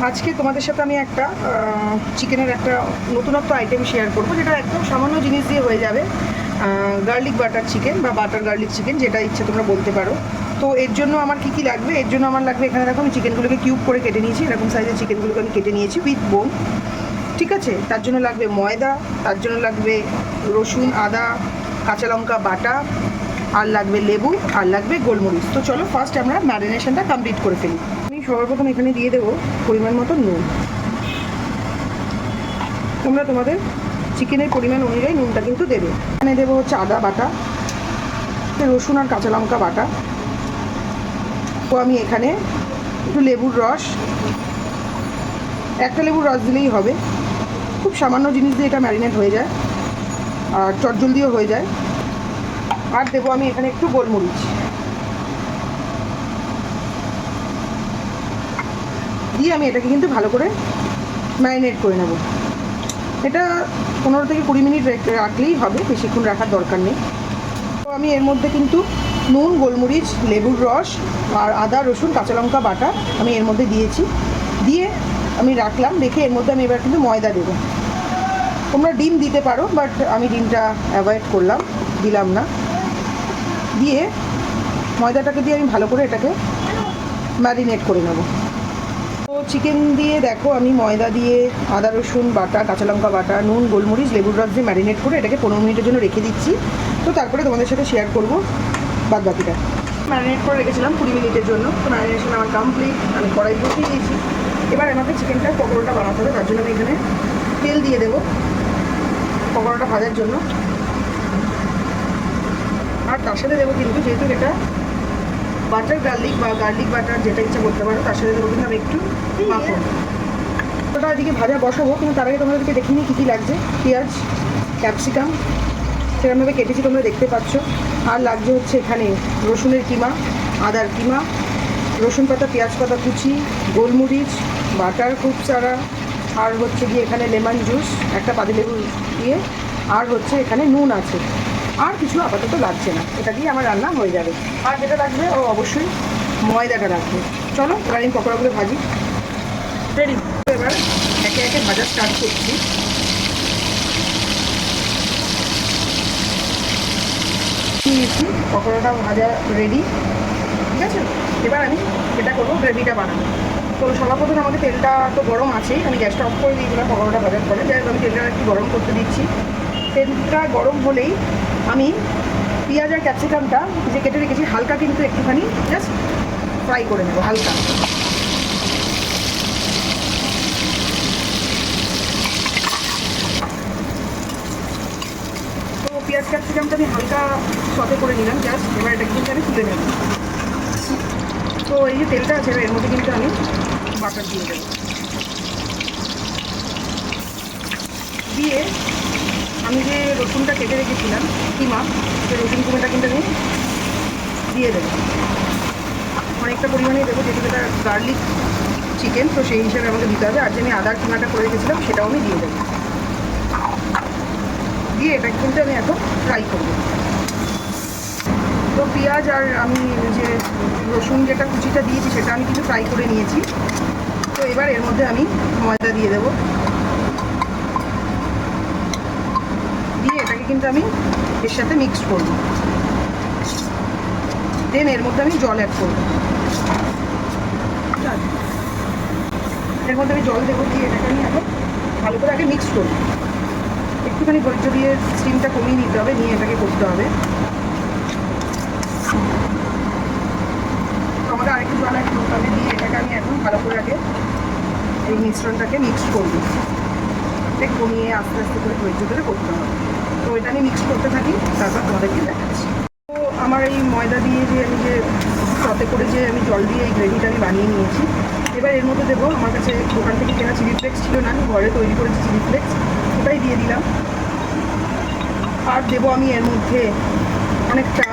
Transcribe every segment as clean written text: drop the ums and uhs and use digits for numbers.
আজকে তোমাদের সাথে আমি একটা চিকেনের একটা নতুনত্ব আইটেম শেয়ার করবো, যেটা একদম সামান্য জিনিস দিয়ে হয়ে যাবে। গার্লিক বাটার চিকেন বা বাটার গার্লিক চিকেন, যেটা ইচ্ছে তোমরা বলতে পারো। তো এর জন্য আমার কী কী লাগবে? এর জন্য আমার লাগবে, এখানে দেখো আমি চিকেনগুলোকে কিউব করে কেটে নিয়েছি, এরকম সাইজের চিকেনগুলোকে আমি কেটে নিয়েছি উইথ বোন। ঠিক আছে, তার জন্য লাগবে ময়দা, তার জন্য লাগবে রসুন, আদা, কাঁচা লঙ্কা বাটা, আর লাগবে লেবু, আর লাগবে গোলমরিচ। তো চলো ফার্স্ট আমরা ম্যারিনেশনটা কমপ্লিট করে ফেলি। আমি সর্বপ্রথম এখানে দিয়ে দেবো পরিমাণ মতো নুন। তোমরা তোমাদের চিকেনের পরিমাণ অনুযায়ী নুনটা কিন্তু দেবে। এখানে দেবো হচ্ছে আদা বাটা, রসুন আর কাঁচা লঙ্কা বাটা। তো আমি এখানে একটু লেবুর রস, একটা লেবুর রস দিলেই হবে। খুব সামান্য জিনিস দিয়ে এটা ম্যারিনেট হয়ে যায় আর চটজলদিও হয়ে যায়। আর দেবো আমি এখানে একটু গোলমরিচ দিয়ে আমি এটাকে কিন্তু ভালো করে ম্যারিনেট করে নেব। এটা 15 থেকে 20 মিনিট রাখলেই হবে, বেশিক্ষণ রাখার দরকার নেই। তো আমি এর মধ্যে কিন্তু নুন, গোলমরিচ, লেবুর রস আর আদা, রসুন, কাঁচা লঙ্কা বাটা আমি এর মধ্যে দিয়েছি। দিয়ে আমি রাখলাম, রেখে এর মধ্যে আমি এবার কিন্তু ময়দা দেবো। তোমরা ডিম দিতে পারো, বাট আমি ডিমটা অ্যাভয়েড করলাম, দিলাম না। দিয়ে ময়দাটাকে দিয়ে আমি ভালো করে এটাকে ম্যারিনেট করে নেব। তো চিকেন দিয়ে দেখো আমি ময়দা দিয়ে আদা রসুন বাটা, কাঁচা লঙ্কা বাটা, নুন, গোলমরিচ, লেবুর রস দিয়ে ম্যারিনেট করে এটাকে 15 মিনিটের জন্য রেখে দিচ্ছি। তো তারপরে তোমাদের সাথে শেয়ার করবো বাদ বাকিটা। ম্যারিনেট করে রেখেছিলাম 20 মিনিটের জন্য। তো ম্যারিনেশন আমার কমপ্লিট, আমি কড়াই বসিয়ে দিয়েছি। এবার আমাকে চিকেনটার পকোড়াটা বানাতে হবে, তার জন্য আমি এখানে তেল দিয়ে দেবো পকোড়াটা ভাজার জন্য। আর তার সাথে দেবো কিন্তু, যেহেতু এটা বাটার গার্লিক বা গার্লিক বাটার যেটা ইচ্ছা করতে পারো, তার সাথে দেবো কিন্তু আমি একটু মাখন। ওটা এদিকে ভাজা বসাবো, কিন্তু তার আগে তোমাদেরকে দেখে নিই কী কী লাগছে। পেঁয়াজ, ক্যাপসিকাম সেরকমভাবে কেটেছি, তোমরা দেখতে পাচ্ছ। আর লাগছে হচ্ছে এখানে রসুনের কিমা, আদার কিমা, রসুন পাতা, পেঁয়াজ পাতা কুচি, গোলমরিচ, বাটার খুব সারা, আর হচ্ছে গিয়ে এখানে লেমন জুস, একটা পাতিলেবু দিয়ে, আর হচ্ছে এখানে নুন আছে। আর কিছু আপাতত লাগছে না, এটা দিয়ে আমার রান্না হয়ে যাবে। আর যেটা লাগবে ও অবশ্যই ময়দাটা রাখবে। চলো এবার আমি পকোড়াগুলো ভাজি। রেডি। এবার একে একে ভাজা স্টার্ট করছি। পকোড়াটা ভাজা রেডি, ঠিক আছে। এবার আমি এটা করবো, গ্রেভিটা বানাবো। তো সর্বপ্রথম আমাকে তেলটা তো গরম আছেই, আমি গ্যাসটা অফ করে দিয়েছিলাম পকোড়াটা ভাজার পরে। যাই হোক আমি তেলটা একটু গরম করতে দিচ্ছি। তেলটা গরম হলেই আমি পেঁয়াজ আর ক্যাপসিকামটা যে কেটে রেখেছি হালকা কিন্তু একটুখানি জাস্ট ফ্রাই করে নেবো, হালকা। তো পেঁয়াজ ক্যাপসিকামটা আমি হালকা সতে করে নিলাম জাস্ট। এবার এটা কিন্তু আমি তুলে নেব। তো এই যে তেলটা আছে এর মধ্যে কিন্তু আমি বাটার দিয়ে দেবো। দিয়ে আমি যে রসুনটা কেটে রেখেছিলাম কিমা, সেই রসুন কিমাটা কিন্তু আমি দিয়ে দেবো। অনেকটা পরিমাণে দেবো, যেহেতু এটা গার্লিক চিকেন, তো সেই হিসাবে আমাকে দিতে হবে। আর যে আমি আদার কিমাটা করে রেখেছিলাম সেটাও আমি দিয়ে দেবো। দিয়ে এটাকে কিন্তু আমি এখন ফ্রাই করবো। তো পেঁয়াজ আর আমি যে রসুন যেটা কুচিটা দিয়েছি সেটা আমি কিন্তু ফ্রাই করে নিয়েছি। তো এবার এর মধ্যে আমি ময়দা দিয়ে দেবো। দিয়ে এটাকে কিন্তু আমি এর সাথে মিক্স করব। দেন এর মধ্যে আমি জল অ্যাড করব। এর মধ্যে আমি জল দেবো, দিয়ে এটাকে আমি এখন ভালো করে আগে মিক্স করব। একটুখানি ধৈর্য দিয়ে স্টিমটা কমিয়ে নিতে হবে, নিয়ে এটাকে করতে হবে। আমাকে আরেকটু জল অ্যাড করতে হবে। দিয়ে এটাকে আমি এখন ভালো করে আগে এই মিশ্রণটাকে মিক্স করবো। এটা কমিয়ে আস্তে আস্তে করে ধৈর্য ধরে করতে হবে। তো এটা আমি মিক্স করতে থাকি, তারপর তোমাদেরকে দেখাচ্ছি। তো আমার এই ময়দা দিয়ে যে আমি যে সতে করে যে আমি জল দিয়ে এই গ্রেভিটা আমি বানিয়ে নিয়েছি। এবার এর মধ্যে দেবো, আমার কাছে দোকান থেকে কেনা চিলি ফ্লেক্স ছিল না, আমি ঘরে তৈরি করেছি চিলি ফ্লেক্স, ওটাই দিয়ে দিলাম। আর দেবো আমি এর মধ্যে অনেকটা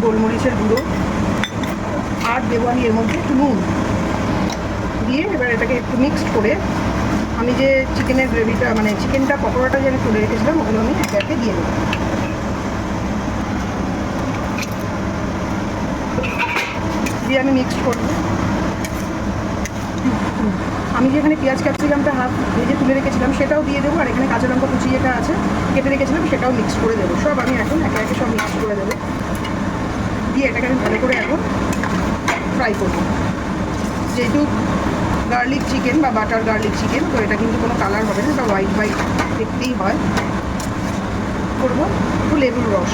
গোলমরিচের গুঁড়ো। আর দেবো আমি এর মধ্যে একটু নুন দিয়ে এবার এটাকে একটু মিক্সড করে আমি যে চিকেনের গ্রেভিটা মানে চিকেনটা পকোড়াটা যে আমি তুলে রেখেছিলাম ওগুলো আমি একে একে দিয়ে দেবো। দিয়ে আমি মিক্সড করবো। আমি যেখানে পেঁয়াজ ক্যাপসিকামটা হাফ ভেজে তুলে রেখেছিলাম সেটাও দিয়ে দেবো, আর এখানে কাঁচা লঙ্কা কুচি যেটা আছে কেটে রেখেছিলাম সেটাও মিক্স করে দেবো। সব আমি এখন একে একে সব মিক্স করে দেবো, দিয়ে এটাকে আমি ভালো করে এখন ফ্রাই করবো। যেহেতু গার্লিক চিকেন বা বাটার গার্লিক চিকেন, তো এটা কিন্তু কোনো কালার হবে না, এটা হোয়াইট হোয়াইট দেখতেই হয়। করবো একটু লেবুর রস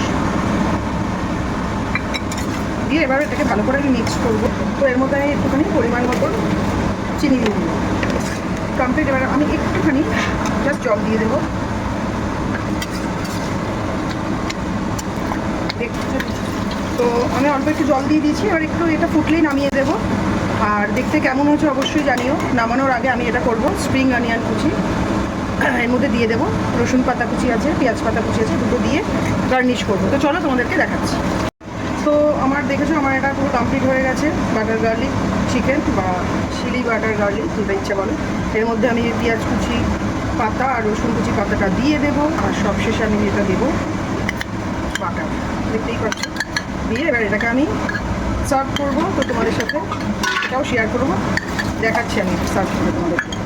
দিয়ে এবার এটাকে ভালো করে আমি মিক্স করবো। তো এর মধ্যে আমি একটুখানি পরিমাণ মতন চিনি দিয়ে দেবো। কমপ্লিট। এবার আমি একটুখানি জাস্ট জল দিয়ে দেবো। তো আমি অল্প একটু জল দিয়ে দিয়েছি, আর একটু এটা ফুটলেই নামিয়ে দেবো। আর দেখতে কেমন হয়েছে অবশ্যই জানিও। নামানোর আগে আমি এটা করব, স্প্রিং অনিয়ন কুচি এর মধ্যে দিয়ে দেবো, রসুন পাতা কুচি আছে, পেঁয়াজ পাতা কুচি আছে, দুটো দিয়ে গার্নিশ করবো। তো চলো তোমাদেরকে দেখাচ্ছি। তো আমার দেখেছো আমার এটা পুরো কমপ্লিট হয়ে গেছে, বাটার গার্লিক চিকেন বা চিলি বাটার গার্লিক যেটা ইচ্ছা বলো। এর মধ্যে আমি পেঁয়াজ কুচি পাতা আর রসুন কুচি পাতাটা দিয়ে দেবো, আর সবশেষে আমি এটা দেবো বাটার, দেখতেই পাচ্ছ। দিয়ে এবার এটাকে আমি সার্ভ করবো। তো তোমাদের সাথে এটাও শেয়ার করবো, দেখাচ্ছি আমি সার্ভ করে তোমাদেরকে।